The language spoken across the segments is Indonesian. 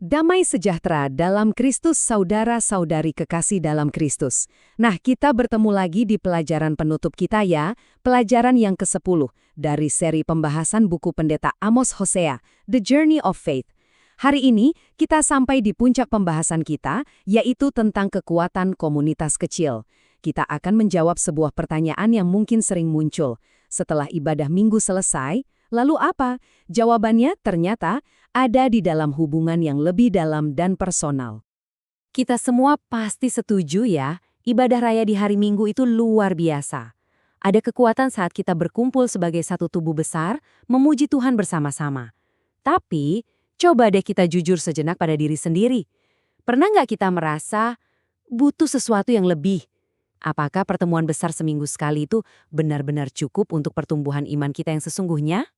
Damai sejahtera dalam Kristus, saudara-saudari kekasih dalam Kristus. Nah, kita bertemu lagi di pelajaran penutup kita ya, pelajaran yang ke-10 dari seri pembahasan buku Pendeta Amos Hosea, The Journey of Faith. Hari ini, kita sampai di puncak pembahasan kita, yaitu tentang kekuatan komunitas kecil. Kita akan menjawab sebuah pertanyaan yang mungkin sering muncul. Setelah ibadah minggu selesai, lalu apa? Jawabannya ternyata ada di dalam hubungan yang lebih dalam dan personal. Kita semua pasti setuju ya, ibadah raya di hari Minggu itu luar biasa. Ada kekuatan saat kita berkumpul sebagai satu tubuh besar, memuji Tuhan bersama-sama. Tapi, coba deh kita jujur sejenak pada diri sendiri. Pernah nggak kita merasa butuh sesuatu yang lebih? Apakah pertemuan besar seminggu sekali itu benar-benar cukup untuk pertumbuhan iman kita yang sesungguhnya?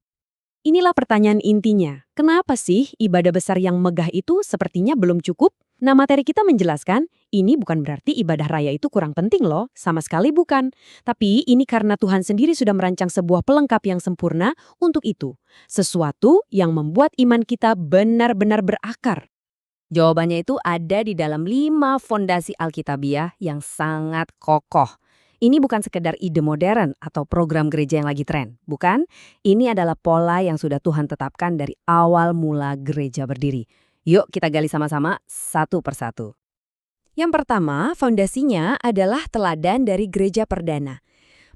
Inilah pertanyaan intinya. Kenapa sih ibadah besar yang megah itu sepertinya belum cukup? Nah, materi kita menjelaskan, ini bukan berarti ibadah raya itu kurang penting loh, sama sekali bukan. Tapi ini karena Tuhan sendiri sudah merancang sebuah pelengkap yang sempurna untuk itu. Sesuatu yang membuat iman kita benar-benar berakar. Jawabannya itu ada di dalam 5 fondasi Alkitabiah yang sangat kokoh. Ini bukan sekedar ide modern atau program gereja yang lagi tren, bukan? Ini adalah pola yang sudah Tuhan tetapkan dari awal mula gereja berdiri. Yuk kita gali sama-sama satu persatu. Yang pertama, fondasinya adalah teladan dari gereja perdana.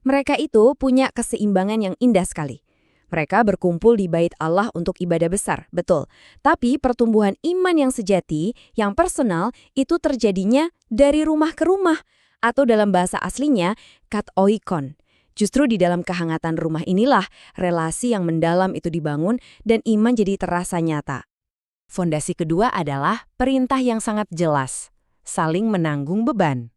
Mereka itu punya keseimbangan yang indah sekali. Mereka berkumpul di bait Allah untuk ibadah besar, betul. Tapi pertumbuhan iman yang sejati, yang personal, itu terjadinya dari rumah ke rumah. Atau dalam bahasa aslinya, kat oikon. Justru di dalam kehangatan rumah inilah relasi yang mendalam itu dibangun dan iman jadi terasa nyata. Fondasi kedua adalah perintah yang sangat jelas, saling menanggung beban.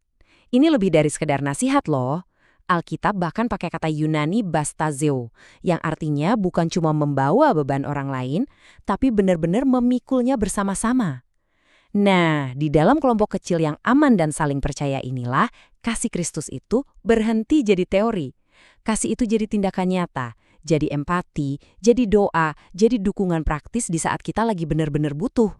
Ini lebih dari sekedar nasihat loh. Alkitab bahkan pakai kata Yunani bastazeo, yang artinya bukan cuma membawa beban orang lain, tapi benar-benar memikulnya bersama-sama. Nah, di dalam kelompok kecil yang aman dan saling percaya inilah, kasih Kristus itu berhenti jadi teori. Kasih itu jadi tindakan nyata, jadi empati, jadi doa, jadi dukungan praktis di saat kita lagi benar-benar butuh.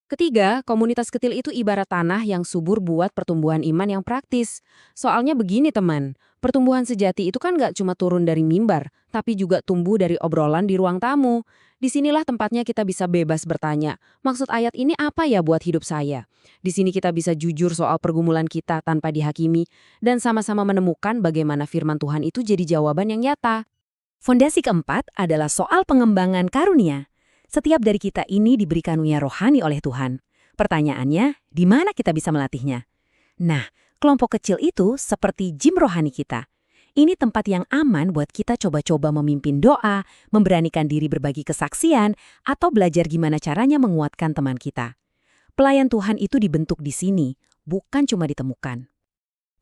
Ketiga, komunitas kecil itu ibarat tanah yang subur buat pertumbuhan iman yang praktis. Soalnya begini teman, pertumbuhan sejati itu kan nggak cuma turun dari mimbar, tapi juga tumbuh dari obrolan di ruang tamu. Disinilah tempatnya kita bisa bebas bertanya, maksud ayat ini apa ya buat hidup saya? Di sini kita bisa jujur soal pergumulan kita tanpa dihakimi, dan sama-sama menemukan bagaimana firman Tuhan itu jadi jawaban yang nyata. Fondasi keempat adalah soal pengembangan karunia. Setiap dari kita ini diberi karunia rohani oleh Tuhan. Pertanyaannya, di mana kita bisa melatihnya? Nah, kelompok kecil itu seperti gym rohani kita. Ini tempat yang aman buat kita coba-coba memimpin doa, memberanikan diri berbagi kesaksian, atau belajar gimana caranya menguatkan teman kita. Pelayan Tuhan itu dibentuk di sini, bukan cuma ditemukan.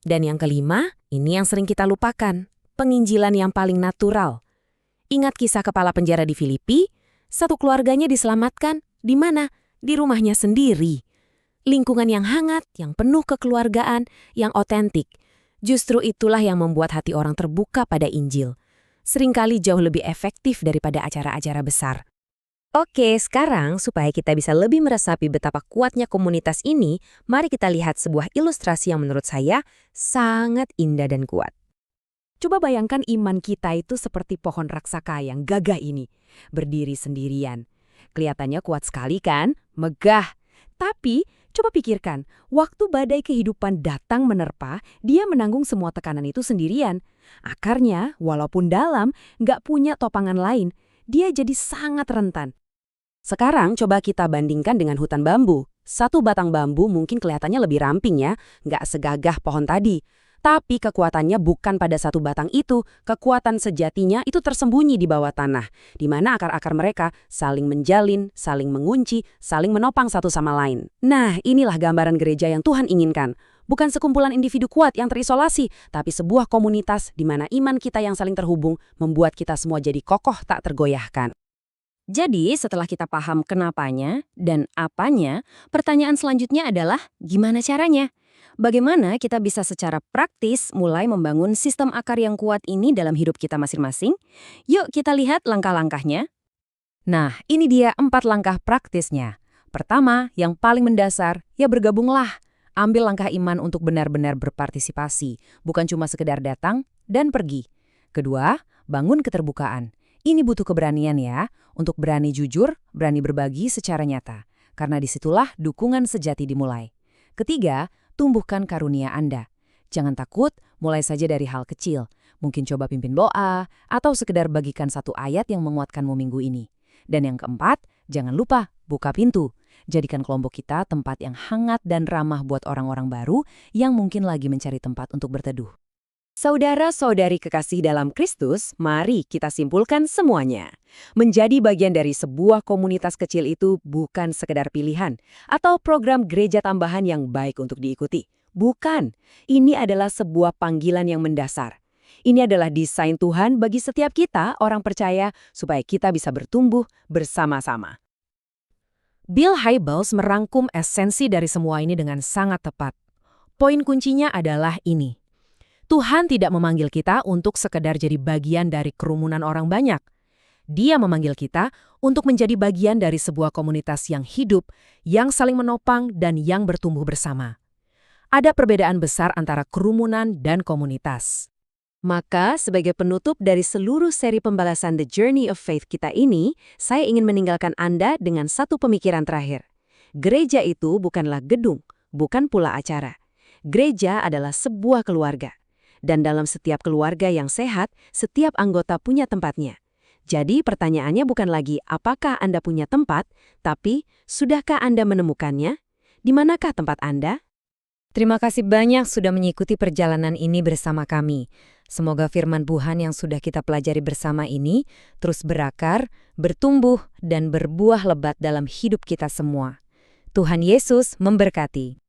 Dan yang kelima, ini yang sering kita lupakan, penginjilan yang paling natural. Ingat kisah kepala penjara di Filipi? Satu keluarganya diselamatkan, di mana? Di rumahnya sendiri. Lingkungan yang hangat, yang penuh kekeluargaan, yang otentik. Justru itulah yang membuat hati orang terbuka pada Injil. Seringkali jauh lebih efektif daripada acara-acara besar. Oke, sekarang supaya kita bisa lebih meresapi betapa kuatnya komunitas ini, mari kita lihat sebuah ilustrasi yang menurut saya sangat indah dan kuat. Coba bayangkan iman kita itu seperti pohon raksasa yang gagah ini, berdiri sendirian. Kelihatannya kuat sekali kan? Megah. Tapi, coba pikirkan, waktu badai kehidupan datang menerpa, dia menanggung semua tekanan itu sendirian. Akarnya, walaupun dalam, nggak punya topangan lain, dia jadi sangat rentan. Sekarang coba kita bandingkan dengan hutan bambu. Satu batang bambu mungkin kelihatannya lebih ramping ya, nggak segagah pohon tadi. Tapi kekuatannya bukan pada satu batang itu, kekuatan sejatinya itu tersembunyi di bawah tanah, di mana akar-akar mereka saling menjalin, saling mengunci, saling menopang satu sama lain. Nah, inilah gambaran gereja yang Tuhan inginkan. Bukan sekumpulan individu kuat yang terisolasi, tapi sebuah komunitas di mana iman kita yang saling terhubung membuat kita semua jadi kokoh tak tergoyahkan. Jadi, setelah kita paham kenapanya dan apanya, pertanyaan selanjutnya adalah gimana caranya? Bagaimana kita bisa secara praktis mulai membangun sistem akar yang kuat ini dalam hidup kita masing-masing? Yuk kita lihat langkah-langkahnya. Nah, ini dia 4 langkah praktisnya. Pertama, yang paling mendasar, ya bergabunglah. Ambil langkah iman untuk benar-benar berpartisipasi, bukan cuma sekedar datang dan pergi. Kedua, bangun keterbukaan. Ini butuh keberanian ya, untuk berani jujur, berani berbagi secara nyata. Karena disitulah dukungan sejati dimulai. Ketiga, tumbuhkan karunia Anda. Jangan takut, mulai saja dari hal kecil. Mungkin coba pimpin doa, atau sekedar bagikan satu ayat yang menguatkanmu minggu ini. Dan yang keempat, jangan lupa buka pintu. Jadikan kelompok kita tempat yang hangat dan ramah buat orang-orang baru yang mungkin lagi mencari tempat untuk berteduh. Saudara-saudari kekasih dalam Kristus, mari kita simpulkan semuanya. Menjadi bagian dari sebuah komunitas kecil itu bukan sekedar pilihan atau program gereja tambahan yang baik untuk diikuti. Bukan, ini adalah sebuah panggilan yang mendasar. Ini adalah desain Tuhan bagi setiap kita, orang percaya, supaya kita bisa bertumbuh bersama-sama. Bill Hybels merangkum esensi dari semua ini dengan sangat tepat. Poin kuncinya adalah ini. Tuhan tidak memanggil kita untuk sekedar jadi bagian dari kerumunan orang banyak. Dia memanggil kita untuk menjadi bagian dari sebuah komunitas yang hidup, yang saling menopang, dan yang bertumbuh bersama. Ada perbedaan besar antara kerumunan dan komunitas. Maka, sebagai penutup dari seluruh seri pembahasan The Journey of Faith kita ini, saya ingin meninggalkan Anda dengan satu pemikiran terakhir. Gereja itu bukanlah gedung, bukan pula acara. Gereja adalah sebuah keluarga. Dan dalam setiap keluarga yang sehat, setiap anggota punya tempatnya. Jadi pertanyaannya bukan lagi apakah Anda punya tempat, tapi sudahkah Anda menemukannya? Di manakah tempat Anda? Terima kasih banyak sudah mengikuti perjalanan ini bersama kami. Semoga firman Tuhan yang sudah kita pelajari bersama ini terus berakar, bertumbuh, dan berbuah lebat dalam hidup kita semua. Tuhan Yesus memberkati.